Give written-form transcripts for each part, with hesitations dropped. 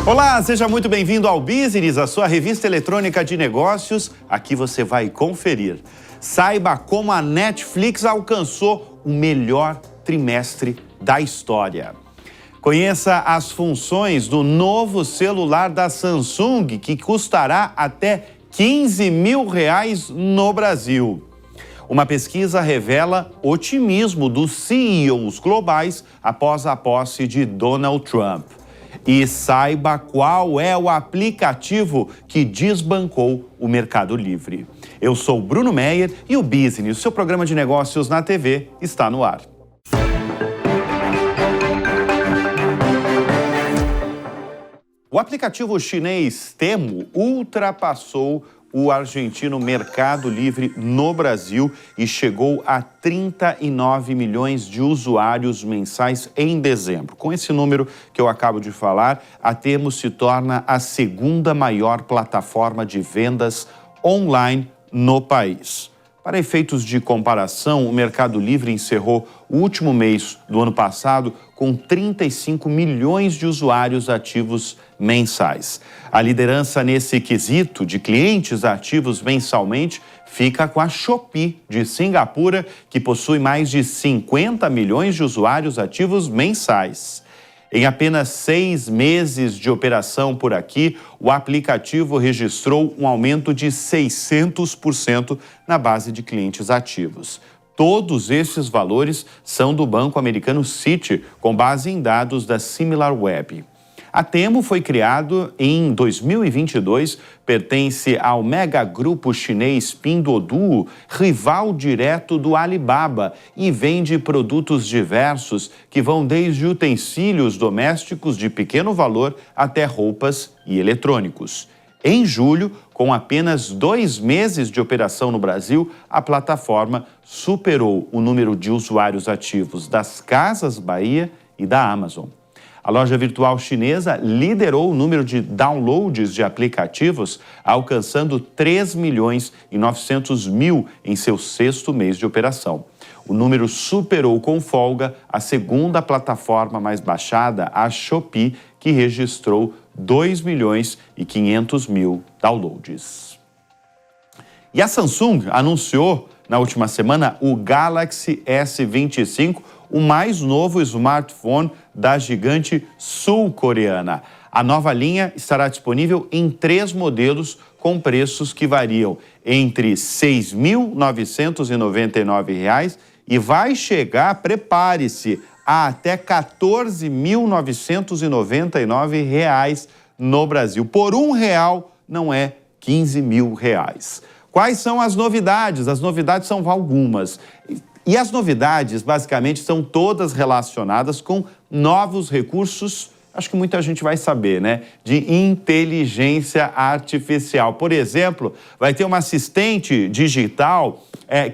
Olá, seja muito bem-vindo ao Business, a sua revista eletrônica de negócios. Aqui você vai conferir. Saiba como a Netflix alcançou o melhor trimestre da história. Conheça as funções do novo celular da Samsung, que custará até R$15 mil no Brasil. Uma pesquisa revela otimismo dos CEOs globais após a posse de Donald Trump. E saiba qual é o aplicativo que desbancou o Mercado Livre. Eu sou Bruno Meyer e o Business, seu programa de negócios na TV, está no ar. O aplicativo chinês Temu ultrapassou o argentino Mercado Livre no Brasil e chegou a 39 milhões de usuários mensais em dezembro. Com esse número que eu acabo de falar, a Temu se torna a segunda maior plataforma de vendas online no país. Para efeitos de comparação, o Mercado Livre encerrou o último mês do ano passado com 35 milhões de usuários ativos mensais. A liderança nesse quesito de clientes ativos mensalmente fica com a Shopee de Singapura, que possui mais de 50 milhões de usuários ativos mensais. Em apenas 6 meses de operação por aqui, o aplicativo registrou um aumento de 600% na base de clientes ativos. Todos esses valores são do banco americano Citi, com base em dados da SimilarWeb. A Temu foi criado em 2022, pertence ao megagrupo chinês Pinduoduo, rival direto do Alibaba, e vende produtos diversos que vão desde utensílios domésticos de pequeno valor até roupas e eletrônicos. Em julho, com apenas 2 meses de operação no Brasil, a plataforma superou o número de usuários ativos das Casas Bahia e da Amazon. A loja virtual chinesa liderou o número de downloads de aplicativos, alcançando 3 milhões e 900 mil em seu 6º mês de operação. O número superou com folga a segunda plataforma mais baixada, a Shopee, que registrou 2 milhões e 500 mil downloads. E a Samsung anunciou na última semana o Galaxy S25, o mais novo smartphone da gigante sul-coreana. A nova linha estará disponível em 3 modelos com preços que variam entre R$ 6.999 e vai chegar, prepare-se, a até R$ 14.999 no Brasil. Por R$1 não é R$15 mil. Quais são as novidades? As novidades são algumas. E as novidades, basicamente, são todas relacionadas com novos recursos, acho que muita gente vai saber, né? De inteligência artificial. Por exemplo, vai ter uma assistente digital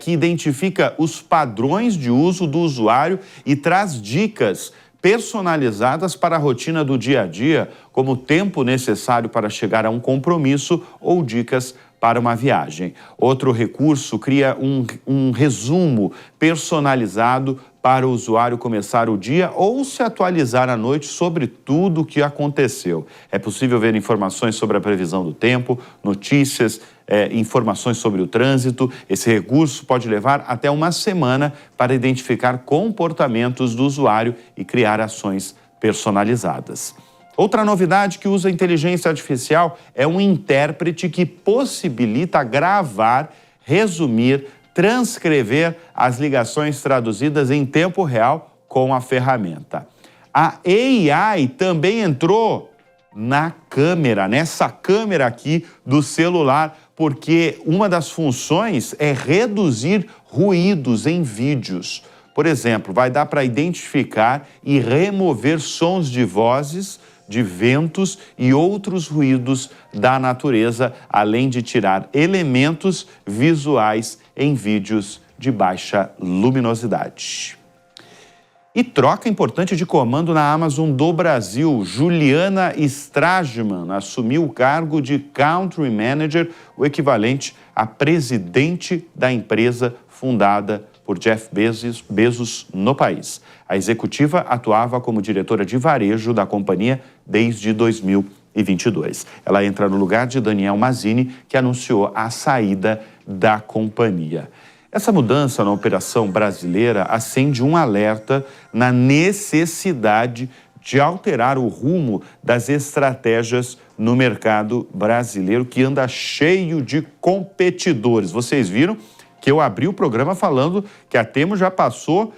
que identifica os padrões de uso do usuário e traz dicas personalizadas para a rotina do dia a dia, como o tempo necessário para chegar a um compromisso ou dicas para uma viagem. Outro recurso cria um resumo personalizado para o usuário começar o dia ou se atualizar à noite sobre tudo o que aconteceu. É possível ver informações sobre a previsão do tempo, notícias, informações sobre o trânsito. Esse recurso pode levar até uma semana para identificar comportamentos do usuário e criar ações personalizadas. Outra novidade que usa inteligência artificial é um intérprete que possibilita gravar, resumir, transcrever as ligações traduzidas em tempo real com a ferramenta. A AI também entrou na câmera, nessa câmera aqui do celular, porque uma das funções é reduzir ruídos em vídeos. Por exemplo, vai dar para identificar e remover sons de vozes, de ventos e outros ruídos da natureza, além de tirar elementos visuais em vídeos de baixa luminosidade. E troca importante de comando na Amazon do Brasil. Juliana Strajman assumiu o cargo de Country Manager, o equivalente a presidente da empresa fundada por Jeff Bezos no país. A executiva atuava como diretora de varejo da companhia desde 2018. 2022. Ela entra no lugar de Daniel Mazzini, que anunciou a saída da companhia. Essa mudança na operação brasileira acende um alerta na necessidade de alterar o rumo das estratégias no mercado brasileiro, que anda cheio de competidores. Vocês viram que eu abri o programa falando que a Temo já passou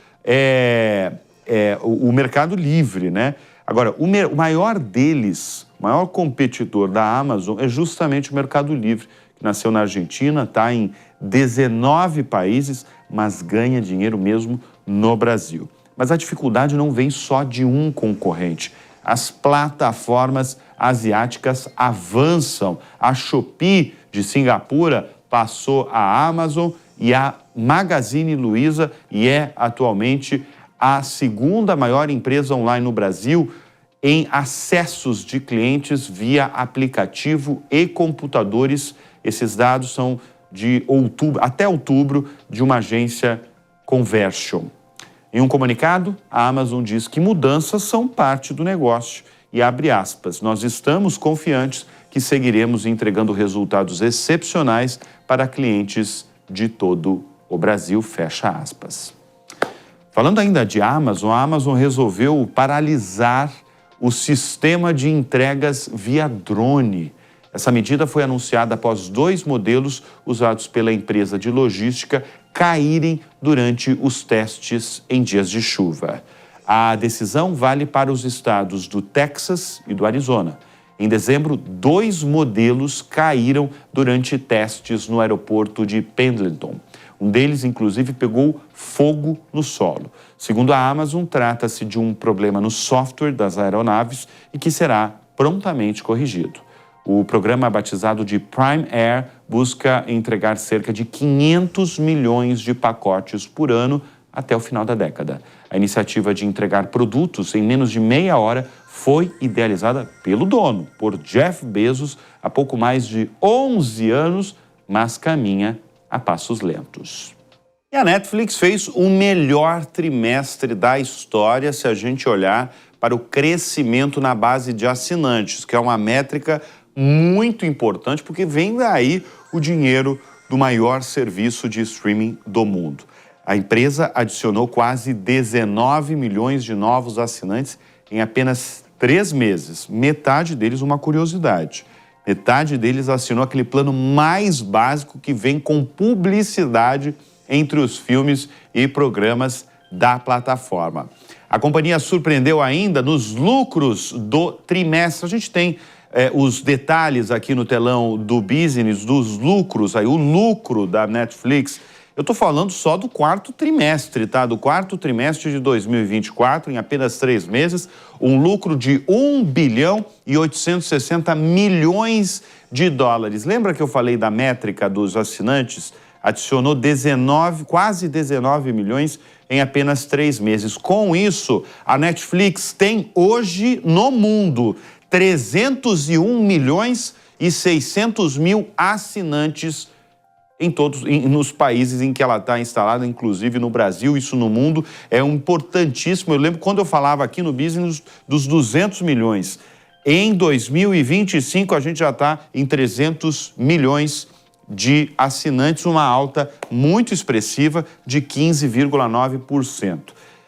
o Mercado Livre, né? Agora, o maior deles, o maior competidor da Amazon é justamente o Mercado Livre, que nasceu na Argentina, está em 19 países, mas ganha dinheiro mesmo no Brasil. Mas a dificuldade não vem só de um concorrente. As plataformas asiáticas avançam. A Shopee de Singapura passou a Amazon e a Magazine Luiza e é atualmente a segunda maior empresa online no Brasil em acessos de clientes via aplicativo e computadores. Esses dados são de até outubro, de uma agência Conversion. Em um comunicado, a Amazon diz que mudanças são parte do negócio e abre aspas, nós estamos confiantes que seguiremos entregando resultados excepcionais para clientes de todo o Brasil, fecha aspas. Falando ainda de Amazon, a Amazon resolveu paralisar o sistema de entregas via drone. Essa medida foi anunciada após 2 modelos usados pela empresa de logística caírem durante os testes em dias de chuva. A decisão vale para os estados do Texas e do Arizona. Em dezembro, 2 modelos caíram durante testes no aeroporto de Pendleton. Um deles, inclusive, pegou fogo no solo. Segundo a Amazon, trata-se de um problema no software das aeronaves e que será prontamente corrigido. O programa, batizado de Prime Air, busca entregar cerca de 500 milhões de pacotes por ano até o final da década. A iniciativa de entregar produtos em menos de meia hora foi idealizada pelo dono, por Jeff Bezos, há pouco mais de 11 anos, mas caminha a passos lentos. E a Netflix fez o melhor trimestre da história se a gente olhar para o crescimento na base de assinantes, que é uma métrica muito importante, porque vem daí o dinheiro do maior serviço de streaming do mundo. A empresa adicionou quase 19 milhões de novos assinantes em apenas 3 meses. Metade deles, uma curiosidade. Metade deles assinou aquele plano mais básico que vem com publicidade entre os filmes e programas da plataforma. A companhia surpreendeu ainda nos lucros do trimestre. A gente tem os detalhes aqui no telão do business, dos lucros, aí, o lucro da Netflix. Eu estou falando só do 4º trimestre, tá? Do 4º trimestre de 2024, em apenas 3 meses, um lucro de 1 bilhão e 860 milhões de dólares. Lembra que eu falei da métrica dos assinantes? Adicionou quase 19 milhões em apenas 3 meses. Com isso, a Netflix tem hoje no mundo 301 milhões e 600 mil assinantes nos países em que ela está instalada, inclusive no Brasil, isso no mundo é importantíssimo. Eu lembro quando eu falava aqui no Business dos 200 milhões. Em 2025, a gente já está em 300 milhões de assinantes, uma alta muito expressiva de 15,9%.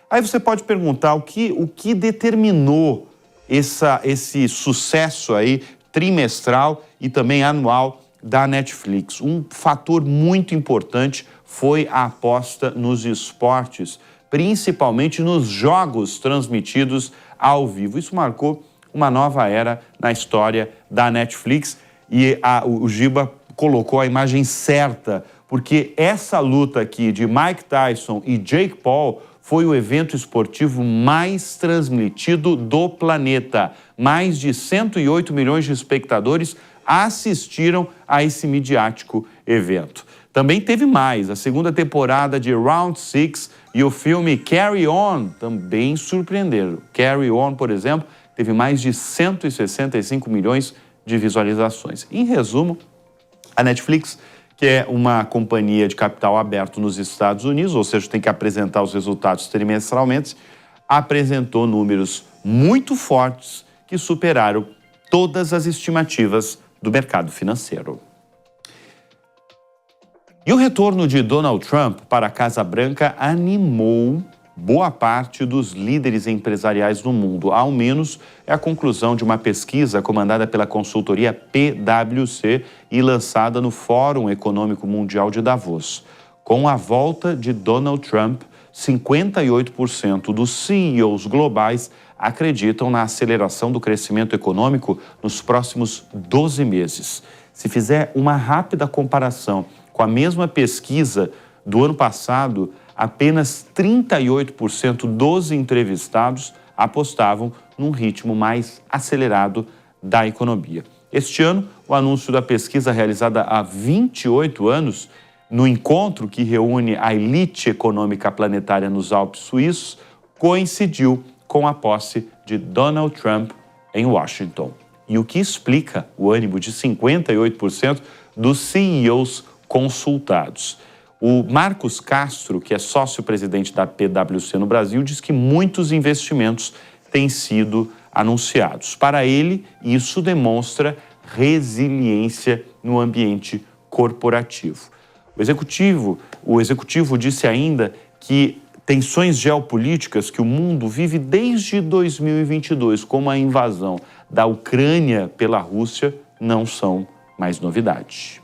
Aí você pode perguntar o que determinou esse sucesso aí trimestral e também anual da Netflix. Um fator muito importante foi a aposta nos esportes, principalmente nos jogos transmitidos ao vivo. Isso marcou uma nova era na história da Netflix e o Giba colocou a imagem certa, porque essa luta aqui de Mike Tyson e Jake Paul foi o evento esportivo mais transmitido do planeta. Mais de 108 milhões de espectadores assistiram a esse midiático evento. Também teve mais. A segunda temporada de Round 6 e o filme Carry On também surpreenderam. Carry On, por exemplo, teve mais de 165 milhões de visualizações. Em resumo, a Netflix, que é uma companhia de capital aberto nos Estados Unidos, ou seja, tem que apresentar os resultados trimestralmente, apresentou números muito fortes que superaram todas as estimativas do mercado financeiro. E o retorno de Donald Trump para a Casa Branca animou boa parte dos líderes empresariais no mundo. Ao menos é a conclusão de uma pesquisa comandada pela consultoria PwC e lançada no Fórum Econômico Mundial de Davos. Com a volta de Donald Trump, 58% dos CEOs globais acreditam na aceleração do crescimento econômico nos próximos 12 meses. Se fizer uma rápida comparação com a mesma pesquisa do ano passado, apenas 38% dos entrevistados apostavam num ritmo mais acelerado da economia. Este ano, o anúncio da pesquisa realizada há 28 anos, no encontro que reúne a elite econômica planetária nos Alpes suíços, coincidiu com a posse de Donald Trump em Washington. E o que explica o ânimo de 58% dos CEOs consultados. O Marcos Castro, que é sócio-presidente da PwC no Brasil, diz que muitos investimentos têm sido anunciados. Para ele, isso demonstra resiliência no ambiente corporativo. O executivo disse ainda que tensões geopolíticas que o mundo vive desde 2022, como a invasão da Ucrânia pela Rússia, não são mais novidade.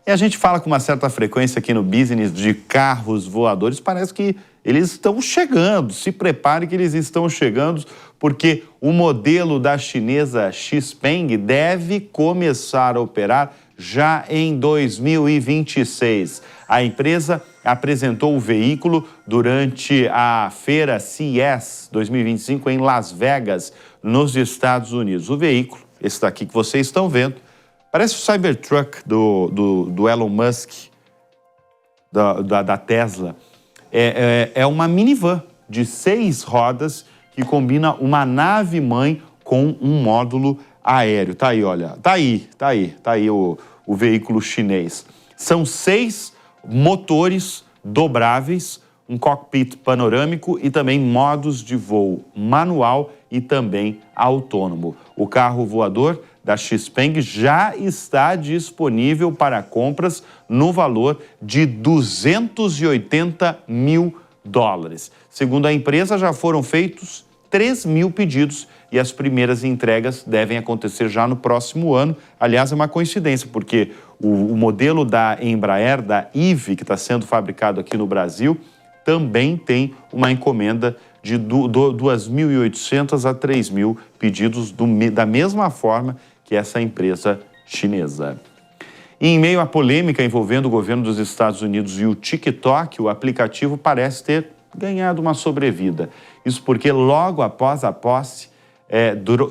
E a gente fala com uma certa frequência aqui no business de carros voadores, parece que eles estão chegando, se prepare que eles estão chegando, porque o modelo da chinesa Xpeng deve começar a operar já em 2026. A empresa apresentou o veículo durante a feira CES 2025 em Las Vegas, nos Estados Unidos. O veículo, esse daqui que vocês estão vendo, parece o Cybertruck do Elon Musk, da Tesla. É uma minivan de 6 rodas que combina uma nave-mãe com um módulo aéreo. Tá aí, olha. Tá aí o veículo chinês. São 6 motores dobráveis, um cockpit panorâmico e também modos de voo manual e também autônomo. O carro voador da Xpeng já está disponível para compras no valor de $280 mil. Segundo a empresa, já foram feitos 3 mil pedidos e as primeiras entregas devem acontecer já no próximo ano. Aliás, é uma coincidência, porque o modelo da Embraer, da Eve, que está sendo fabricado aqui no Brasil, também tem uma encomenda de 2.800 a 3 mil pedidos da mesma forma que essa empresa chinesa. E em meio à polêmica envolvendo o governo dos Estados Unidos e o TikTok, o aplicativo parece ter ganhado uma sobrevida. Isso porque logo após a posse,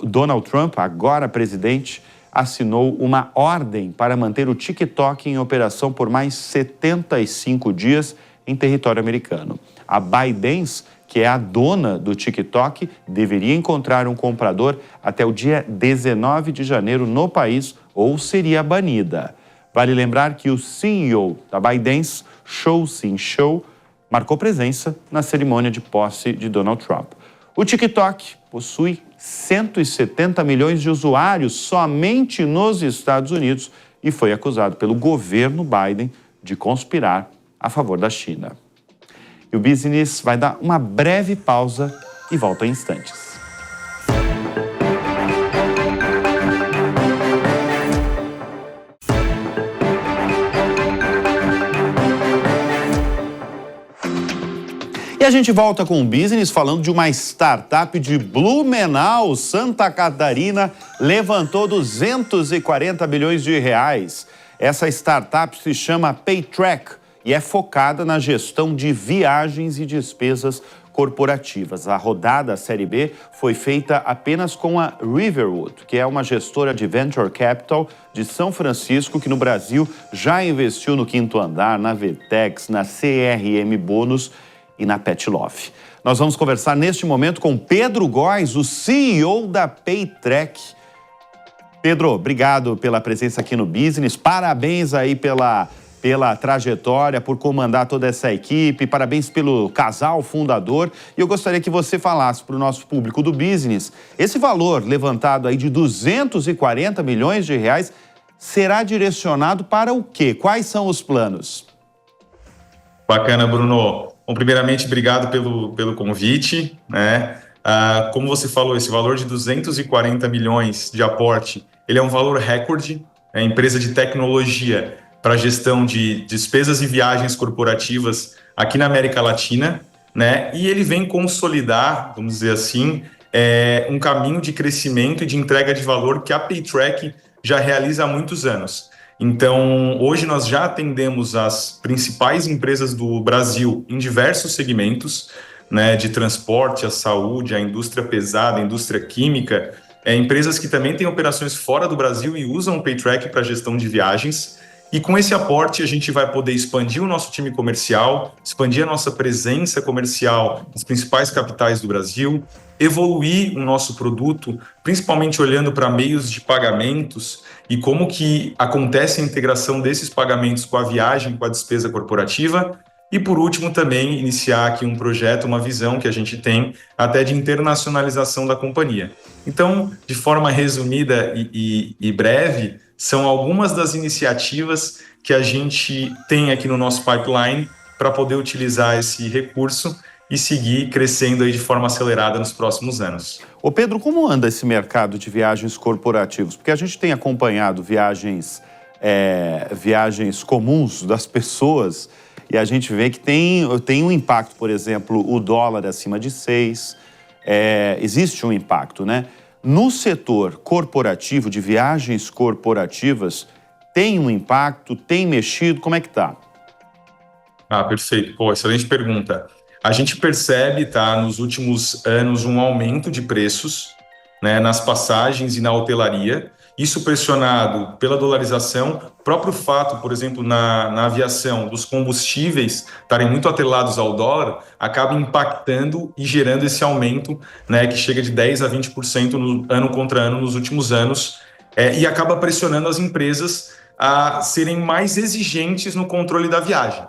Donald Trump, agora presidente, assinou uma ordem para manter o TikTok em operação por mais 75 dias em território americano. A ByteDance, que é a dona do TikTok, deveria encontrar um comprador até o dia 19 de janeiro no país ou seria banida. Vale lembrar que o CEO da ByteDance, Shou-Sin Chow, marcou presença na cerimônia de posse de Donald Trump. O TikTok possui 170 milhões de usuários somente nos Estados Unidos e foi acusado pelo governo Biden de conspirar a favor da China. E o Business vai dar uma breve pausa e volta em instantes. E a gente volta com o Business falando de uma startup de Blumenau, Santa Catarina, levantou 240 bilhões de reais. Essa startup se chama Paytrack e é focada na gestão de viagens e despesas corporativas. A rodada Série B foi feita apenas com a Riverwood, que é uma gestora de Venture Capital de São Francisco, que no Brasil já investiu no Quinto Andar, na Vertex, na CRM Bônus e na Pet Love. Nós vamos conversar neste momento com Pedro Góes, o CEO da Paytrack. Pedro, obrigado pela presença aqui no Business, parabéns aí pela pela trajetória, por comandar toda essa equipe, parabéns pelo casal fundador. E eu gostaria que você falasse para o nosso público do business, esse valor levantado aí de 240 milhões de reais será direcionado para o quê? Quais são os planos? Bacana, Bruno. Bom, primeiramente, obrigado pelo convite, né? Como você falou, esse valor de 240 milhões de aporte, ele é um valor recorde, é empresa de tecnologia para gestão de despesas e viagens corporativas aqui na América Latina, né? E ele vem consolidar, vamos dizer assim, um caminho de crescimento e de entrega de valor que a Paytrack já realiza há muitos anos. Então, hoje nós já atendemos as principais empresas do Brasil em diversos segmentos, né, de transporte, a saúde, a indústria pesada, a indústria química, empresas que também têm operações fora do Brasil e usam o Paytrack para gestão de viagens. E com esse aporte a gente vai poder expandir o nosso time comercial, expandir a nossa presença comercial nas principais capitais do Brasil, evoluir o nosso produto, principalmente olhando para meios de pagamentos e como que acontece a integração desses pagamentos com a viagem, com a despesa corporativa. E, por último, também iniciar aqui um projeto, uma visão que a gente tem até de internacionalização da companhia. Então, de forma resumida e breve, são algumas das iniciativas que a gente tem aqui no nosso pipeline para poder utilizar esse recurso e seguir crescendo aí de forma acelerada nos próximos anos. Ô Pedro, como anda esse mercado de viagens corporativos? Porque a gente tem acompanhado viagens comuns das pessoas e a gente vê que tem um impacto, por exemplo, o dólar acima de 6, existe um impacto, né? No setor corporativo, de viagens corporativas, tem um impacto, tem mexido, como é que tá? Perfeito. Pô, excelente pergunta. A gente percebe, nos últimos anos, um aumento de preços, né, nas passagens e na hotelaria, isso pressionado pela dolarização, próprio fato, por exemplo, na aviação, dos combustíveis estarem muito atrelados ao dólar, acaba impactando e gerando esse aumento, né, que chega de 10% a 20% ano contra ano nos últimos anos, e acaba pressionando as empresas a serem mais exigentes no controle da viagem.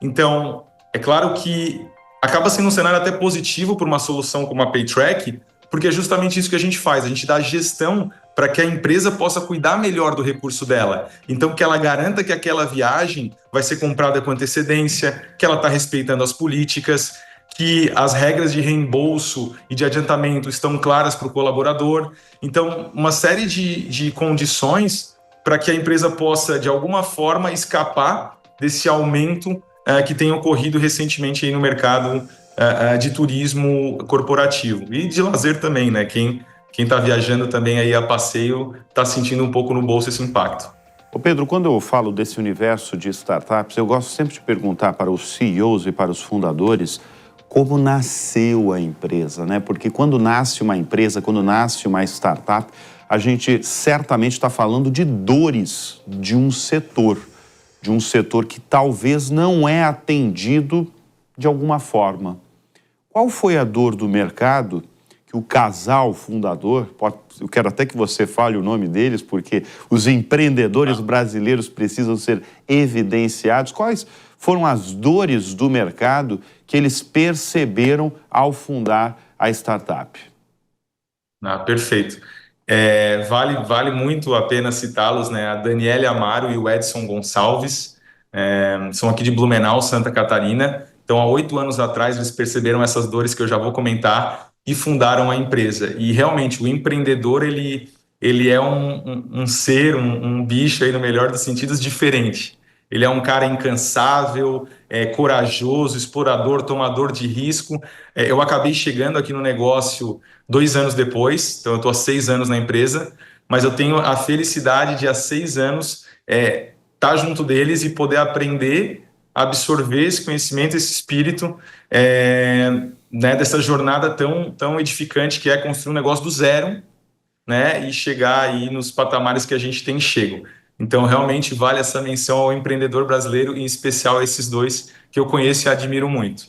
Então, é claro que acaba sendo um cenário até positivo por uma solução como a Paytrack, porque é justamente isso que a gente faz, a gente dá gestão para que a empresa possa cuidar melhor do recurso dela. Então, que ela garanta que aquela viagem vai ser comprada com antecedência, que ela está respeitando as políticas, que as regras de reembolso e de adiantamento estão claras para o colaborador. Então, uma série de condições para que a empresa possa, de alguma forma, escapar desse aumento que tem ocorrido recentemente aí no mercado de turismo corporativo e de lazer também, né? Quem está viajando também aí a passeio está sentindo um pouco no bolso esse impacto. Ô Pedro, quando eu falo desse universo de startups, eu gosto sempre de perguntar para os CEOs e para os fundadores como nasceu a empresa, né? Porque quando nasce uma empresa, quando nasce uma startup, a gente certamente está falando de dores de um setor que talvez não é atendido de alguma forma. Qual foi a dor do mercado que o casal fundador, eu quero até que você fale o nome deles, porque os empreendedores brasileiros precisam ser evidenciados. Quais foram as dores do mercado que eles perceberam ao fundar a startup? Perfeito. Vale muito a pena citá-los, né? A Daniela Amaro e o Edson Gonçalves, são aqui de Blumenau, Santa Catarina. Então, há 8 anos atrás, eles perceberam essas dores que eu já vou comentar e fundaram a empresa. E, realmente, o empreendedor, ele é um ser, um bicho, aí, no melhor dos sentidos, diferente. Ele é um cara incansável, corajoso, explorador, tomador de risco. Eu acabei chegando aqui no negócio 2 anos depois, então eu estou há 6 anos na empresa, mas eu tenho a felicidade de, há 6 anos, estar junto deles e poder aprender, absorver esse conhecimento, esse espírito, né, dessa jornada tão edificante que é construir um negócio do zero, né, e chegar aí nos patamares que a gente tem chego. Então, realmente vale essa menção ao empreendedor brasileiro, em especial a esses dois que eu conheço e admiro muito.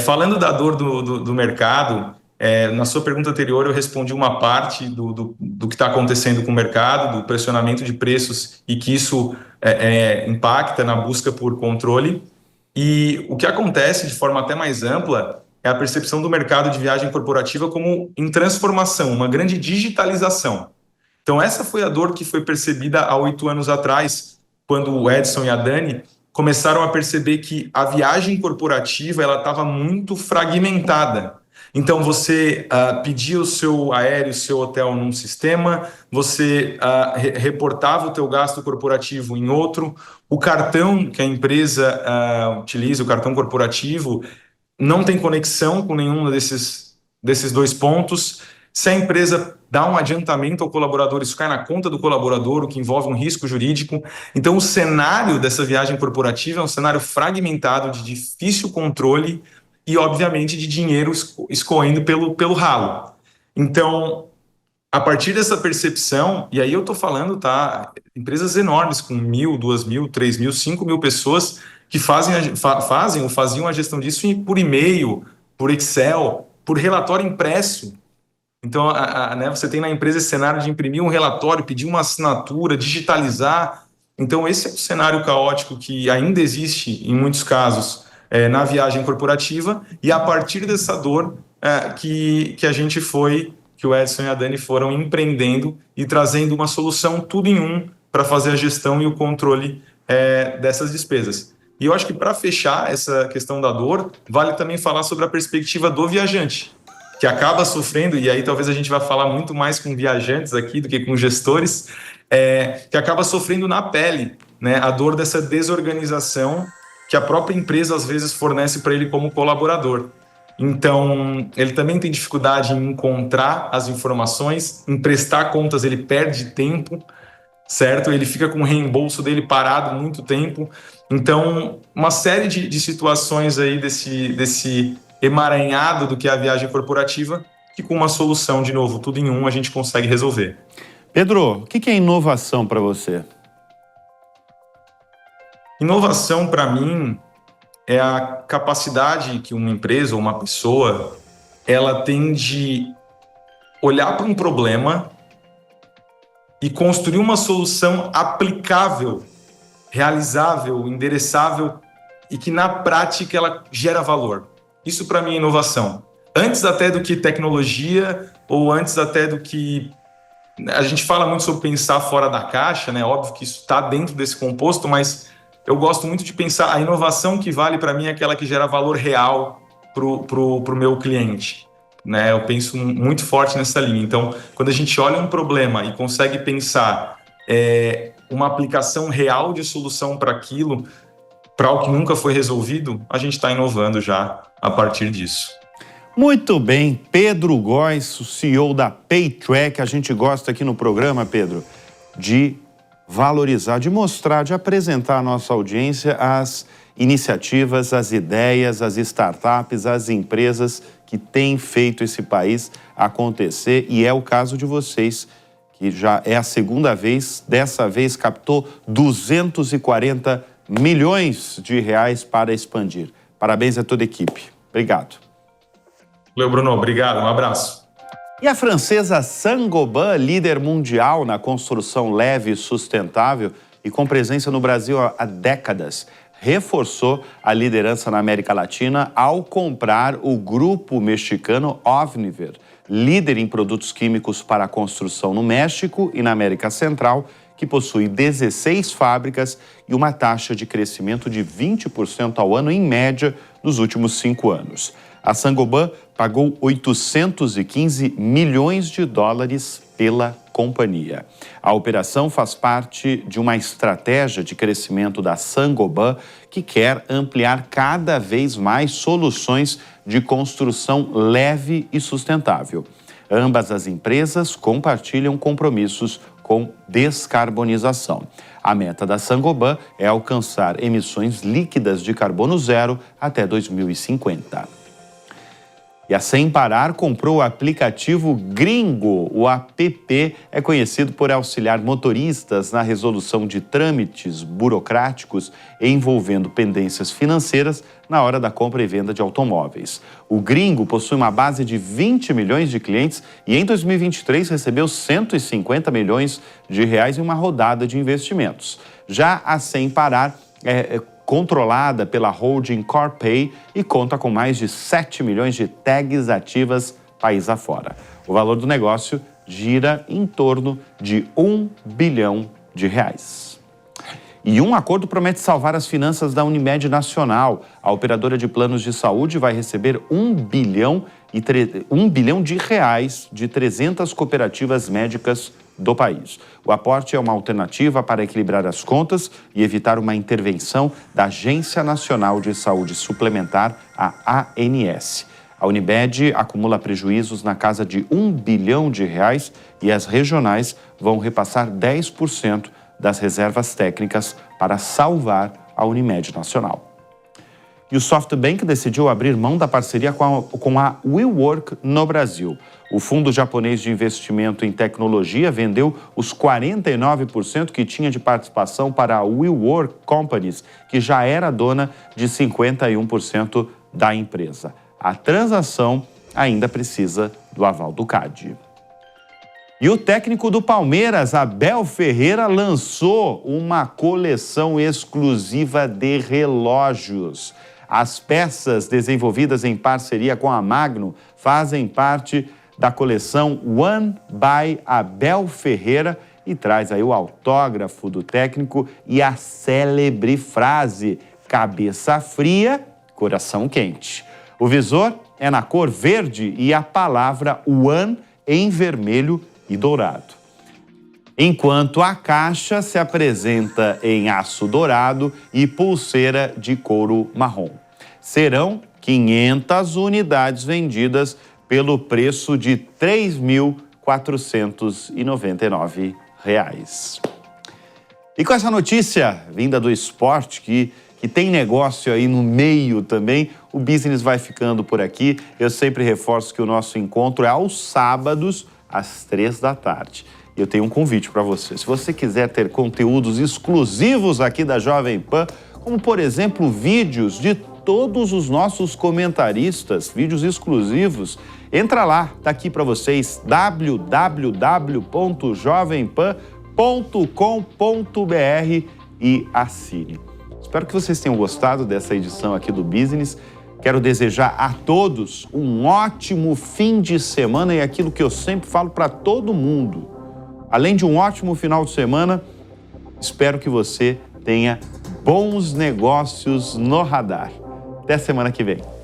Falando da dor do mercado, Na sua pergunta anterior, eu respondi uma parte do que está acontecendo com o mercado, do pressionamento de preços e que isso impacta na busca por controle. E o que acontece de forma até mais ampla é a percepção do mercado de viagem corporativa como em transformação, uma grande digitalização. Então, essa foi a dor que foi percebida há 8 anos atrás, quando o Edson e a Dani começaram a perceber que a viagem corporativa estava muito fragmentada. Então, você pedia o seu aéreo, o seu hotel num sistema, você reportava o teu gasto corporativo em outro, o cartão que a empresa utiliza, o cartão corporativo, não tem conexão com nenhum desses 2 pontos. Se a empresa dá um adiantamento ao colaborador, isso cai na conta do colaborador, o que envolve um risco jurídico. Então, o cenário dessa viagem corporativa é um cenário fragmentado, de difícil controle e, obviamente, de dinheiro escorrendo pelo ralo. Então, a partir dessa percepção, e aí eu estou falando, tá, empresas enormes com 1.000, 2.000, 3.000, 5.000 pessoas que faziam a gestão disso por e-mail, por Excel, por relatório impresso. Então, você tem na empresa esse cenário de imprimir um relatório, pedir uma assinatura, digitalizar. Então, esse é o cenário caótico que ainda existe, em muitos casos, na viagem corporativa. E a partir dessa dor que o Edson e a Dani foram empreendendo e trazendo uma solução tudo em um para fazer a gestão e o controle dessas despesas. E eu acho que, para fechar essa questão da dor, vale também falar sobre a perspectiva do viajante, que acaba sofrendo, e aí talvez a gente vá falar muito mais com viajantes aqui do que com gestores, que acaba sofrendo na pele, né, a dor dessa desorganização que a própria empresa às vezes fornece para ele como colaborador. Então, ele também tem dificuldade em encontrar as informações, em prestar contas, ele perde tempo, certo? Ele fica com o reembolso dele parado muito tempo. Então, uma série de situações aí desse emaranhado do que é a viagem corporativa, que com uma solução, de novo, tudo em um, a gente consegue resolver. Pedro, o que é inovação para você? Inovação, para mim, é a capacidade que uma empresa ou uma pessoa ela tem de olhar para um problema e construir uma solução aplicável, realizável, endereçável e que na prática ela gera valor. Isso para mim é inovação. Antes até do que tecnologia ou antes até do que... A gente fala muito sobre pensar fora da caixa, né? Óbvio que isso está dentro desse composto, mas eu gosto muito de pensar a inovação que vale para mim é aquela que gera valor real pro meu cliente, né? Eu penso muito forte nessa linha. Então, quando a gente olha um problema e consegue pensar uma aplicação real de solução para aquilo, para algo que nunca foi resolvido, a gente está inovando já a partir disso. Muito bem, Pedro Góes, o CEO da Paytrack. A gente gosta aqui no programa, Pedro, de valorizar, de mostrar, de apresentar à nossa audiência as iniciativas, as ideias, as startups, as empresas que têm feito esse país acontecer. E é o caso de vocês, que já é a segunda vez, dessa vez captou 240 milhões de reais para expandir. Parabéns a toda a equipe. Obrigado. Valeu, Bruno. Obrigado. Um abraço. E a francesa Saint-Gobain, líder mundial na construção leve e sustentável e com presença no Brasil há décadas, reforçou a liderança na América Latina ao comprar o grupo mexicano Ovniver, líder em produtos químicos para a construção no México e na América Central, que possui 16 fábricas e uma taxa de crescimento de 20% ao ano em média nos últimos 5 anos. A Saint-Gobain pagou 815 milhões de dólares pela companhia. A operação faz parte de uma estratégia de crescimento da Saint-Gobain que quer ampliar cada vez mais soluções de construção leve e sustentável. Ambas as empresas compartilham compromissos com descarbonização. A meta da Saint-Gobain é alcançar emissões líquidas de carbono zero até 2050. E a Sem Parar comprou o aplicativo Gringo. O app é conhecido por auxiliar motoristas na resolução de trâmites burocráticos envolvendo pendências financeiras na hora da compra e venda de automóveis. O Gringo possui uma base de 20 milhões de clientes e em 2023 recebeu 150 milhões de reais em uma rodada de investimentos. Já a Sem Parar é controlada pela holding Corpay e conta com mais de 7 milhões de tags ativas país afora. O valor do negócio gira em torno de 1 bilhão de reais. E um acordo promete salvar as finanças da Unimed Nacional. A operadora de planos de saúde vai receber 1 bilhão de reais de 300 cooperativas médicas do país. O aporte é uma alternativa para equilibrar as contas e evitar uma intervenção da Agência Nacional de Saúde Suplementar, a ANS. A Unimed acumula prejuízos na casa de 1 bilhão de reais e as regionais vão repassar 10% das reservas técnicas para salvar a Unimed Nacional. E o SoftBank decidiu abrir mão da parceria com a WeWork no Brasil. O fundo japonês de investimento em tecnologia vendeu os 49% que tinha de participação para a WeWork Companies, que já era dona de 51% da empresa. A transação ainda precisa do aval do CAD. E o técnico do Palmeiras, Abel Ferreira, lançou uma coleção exclusiva de relógios. As peças desenvolvidas em parceria com a Magno fazem parte da coleção One by Abel Ferreira e traz aí o autógrafo do técnico e a célebre frase: cabeça fria, coração quente. O visor é na cor verde e a palavra One em vermelho e dourado. Enquanto a caixa se apresenta em aço dourado e pulseira de couro marrom. Serão 500 unidades vendidas pelo preço de R$ 3.499. E com essa notícia vinda do esporte, que tem negócio aí no meio também, o Business vai ficando por aqui. Eu sempre reforço que o nosso encontro é aos sábados, às 15h. Eu tenho um convite para você. Se você quiser ter conteúdos exclusivos aqui da Jovem Pan, como, por exemplo, vídeos de todos os nossos comentaristas, vídeos exclusivos, entra lá, tá aqui para vocês, www.jovempan.com.br e assine. Espero que vocês tenham gostado dessa edição aqui do Business. Quero desejar a todos um ótimo fim de semana e aquilo que eu sempre falo para todo mundo. Além de um ótimo final de semana, espero que você tenha bons negócios no radar. Até semana que vem.